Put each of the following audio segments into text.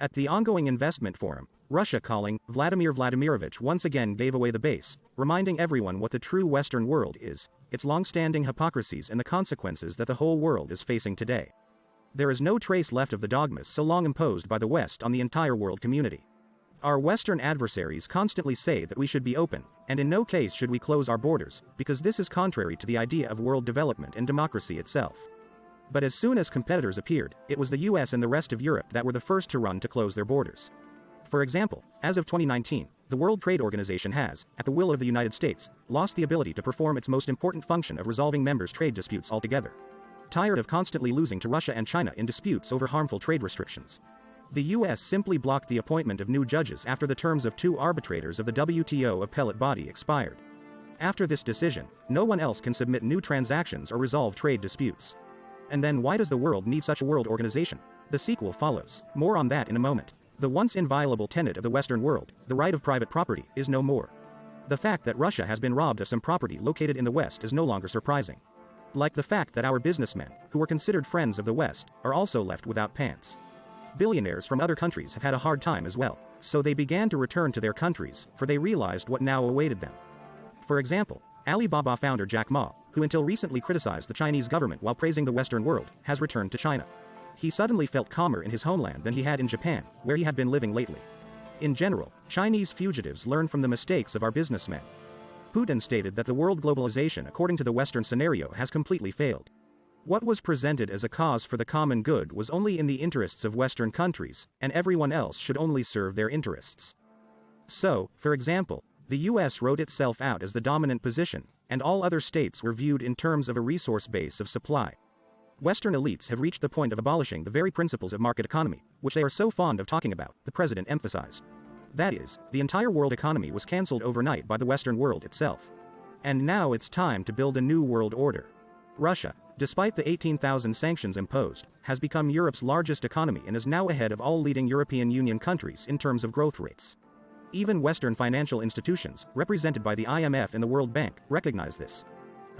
At the ongoing investment forum, Russia calling Vladimir Vladimirovich once again gave away the base, reminding everyone what the true Western world is, its long-standing hypocrisies and the consequences that the whole world is facing today. There is no trace left of the dogmas so long imposed by the West on the entire world community. Our Western adversaries constantly say that we should be open, and in no case should we close our borders, because this is contrary to the idea of world development and democracy itself. But as soon as competitors appeared, it was the US and the rest of Europe that were the first to run to close their borders. For example, as of 2019, the World Trade Organization has, at the will of the United States, lost the ability to perform its most important function of resolving members' trade disputes altogether. Tired of constantly losing to Russia and China in disputes over harmful trade restrictions, the US simply blocked the appointment of new judges after the terms of 2 arbitrators of the WTO appellate body expired. After this decision, no one else can submit new transactions or resolve trade disputes. And then why does the world need such a world organization? The sequel follows. More on that in a moment. The once inviolable tenet of the Western world, the right of private property, is no more. The fact that Russia has been robbed of some property located in the West is no longer surprising. Like the fact that our businessmen, who were considered friends of the West, are also left without pants. Billionaires from other countries have had a hard time as well, so they began to return to their countries, for they realized what now awaited them. For example, Alibaba founder Jack Ma, who until recently criticized the Chinese government while praising the Western world, has returned to China. He suddenly felt calmer in his homeland than he had in Japan, where he had been living lately. In general, Chinese fugitives learn from the mistakes of our businessmen. Putin stated that the world globalization according to the Western scenario has completely failed. What was presented as a cause for the common good was only in the interests of Western countries, and everyone else should only serve their interests. So, for example, the US wrote itself out as the dominant position, and all other states were viewed in terms of a resource base of supply. Western elites have reached the point of abolishing the very principles of market economy, which they are so fond of talking about, the president emphasized. That is, the entire world economy was cancelled overnight by the Western world itself. And now it's time to build a new world order. Russia, despite the 18,000 sanctions imposed, has become Europe's largest economy and is now ahead of all leading European Union countries in terms of growth rates. Even Western financial institutions, represented by the IMF and the World Bank, recognize this.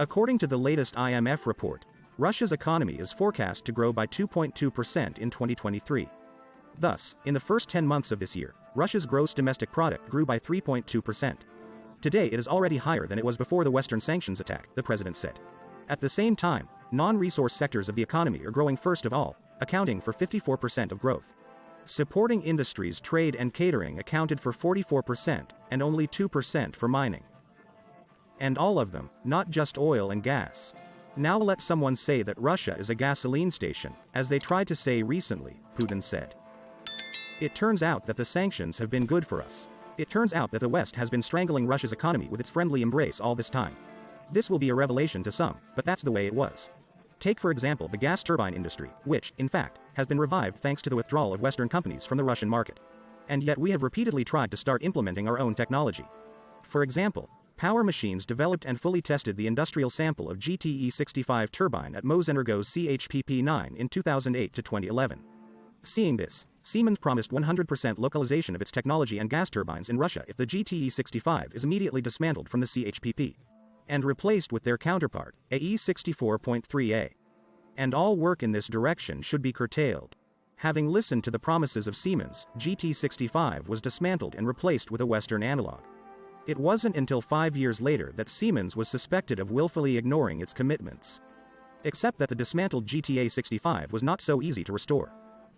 According to the latest IMF report, Russia's economy is forecast to grow by 2.2% in 2023. Thus, in the first 10 months of this year, Russia's gross domestic product grew by 3.2%. Today it is already higher than it was before the Western sanctions attack, the president said. At the same time, non-resource sectors of the economy are growing first of all, accounting for 54% of growth. Supporting industries, trade and catering accounted for 44%, and only 2% for mining. And all of them, not just oil and gas. Now let someone say that Russia is a gasoline station, as they tried to say recently, Putin said. It turns out that the sanctions have been good for us. It turns out that the West has been strangling Russia's economy with its friendly embrace all this time. This will be a revelation to some, but that's the way it was. Take for example the gas turbine industry, which, in fact, has been revived thanks to the withdrawal of Western companies from the Russian market. And yet we have repeatedly tried to start implementing our own technology. For example, Power Machines developed and fully tested the industrial sample of GTE-65 turbine at Mosenergo's CHPP-9 in 2008 to 2011. Seeing this, Siemens promised 100% localization of its technology and gas turbines in Russia if the GTE-65 is immediately dismantled from the CHPP and replaced with their counterpart, AE-64.3A. And all work in this direction should be curtailed. Having listened to the promises of Siemens, GT65 was dismantled and replaced with a Western analog. It wasn't until 5 years later that Siemens was suspected of willfully ignoring its commitments. Except that the dismantled GTA65 was not so easy to restore.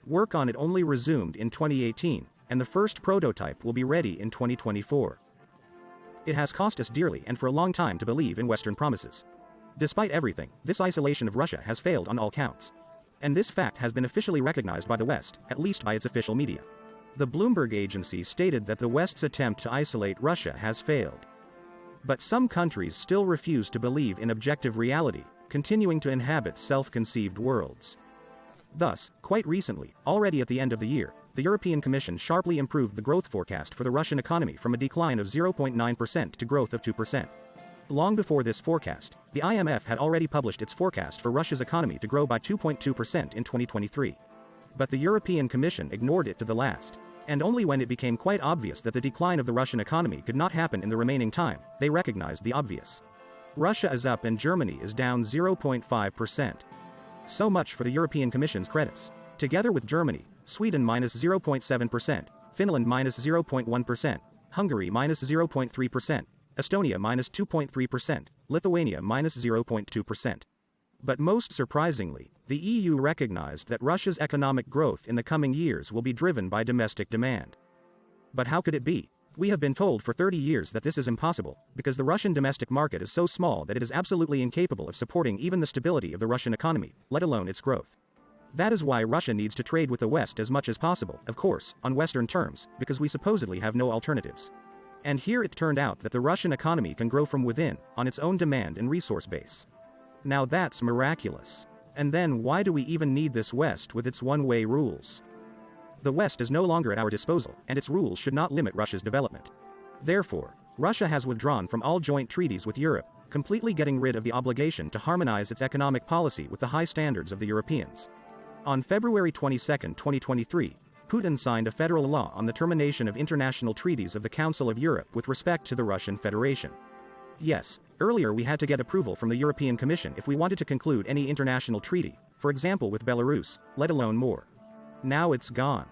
Work on it only resumed in 2018, and the first prototype will be ready in 2024. It has cost us dearly and for a long time to believe in Western promises. Despite everything, this isolation of Russia has failed on all counts. And this fact has been officially recognized by the West, at least by its official media. The Bloomberg agency stated that the West's attempt to isolate Russia has failed. But some countries still refuse to believe in objective reality, continuing to inhabit self-conceived worlds. Thus, quite recently, already at the end of the year, the European Commission sharply improved the growth forecast for the Russian economy from a decline of 0.9% to growth of 2%. Long before this forecast, the IMF had already published its forecast for Russia's economy to grow by 2.2% in 2023. But the European Commission ignored it to the last. And only when it became quite obvious that the decline of the Russian economy could not happen in the remaining time, they recognized the obvious. Russia is up and Germany is down 0.5%. So much for the European Commission's credits. Together with Germany, Sweden minus 0.7%, Finland minus 0.1%, Hungary minus 0.3%, Estonia minus 2.3%, Lithuania minus 0.2%. But most surprisingly, the EU recognized that Russia's economic growth in the coming years will be driven by domestic demand. But how could it be? We have been told for 30 years that this is impossible, because the Russian domestic market is so small that it is absolutely incapable of supporting even the stability of the Russian economy, let alone its growth. That is why Russia needs to trade with the West as much as possible, of course, on Western terms, because we supposedly have no alternatives. And here it turned out that the Russian economy can grow from within, on its own demand and resource base. Now that's miraculous. And then why do we even need this West with its one-way rules? The West is no longer at our disposal, and its rules should not limit Russia's development. Therefore, Russia has withdrawn from all joint treaties with Europe, completely getting rid of the obligation to harmonize its economic policy with the high standards of the Europeans. On February 22, 2023, Putin signed a federal law on the termination of international treaties of the Council of Europe with respect to the Russian Federation. Yes, earlier we had to get approval from the European Commission if we wanted to conclude any international treaty, for example with Belarus, let alone more. Now it's gone.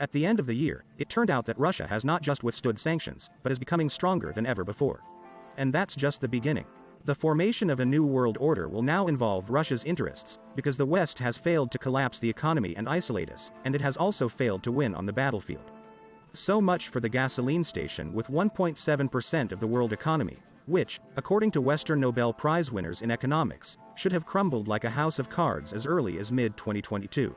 At the end of the year, it turned out that Russia has not just withstood sanctions, but is becoming stronger than ever before. And that's just the beginning. The formation of a new world order will now involve Russia's interests, because the West has failed to collapse the economy and isolate us, and it has also failed to win on the battlefield. So much for the gasoline station with 1.7% of the world economy, which, according to Western Nobel Prize winners in economics, should have crumbled like a house of cards as early as mid-2022.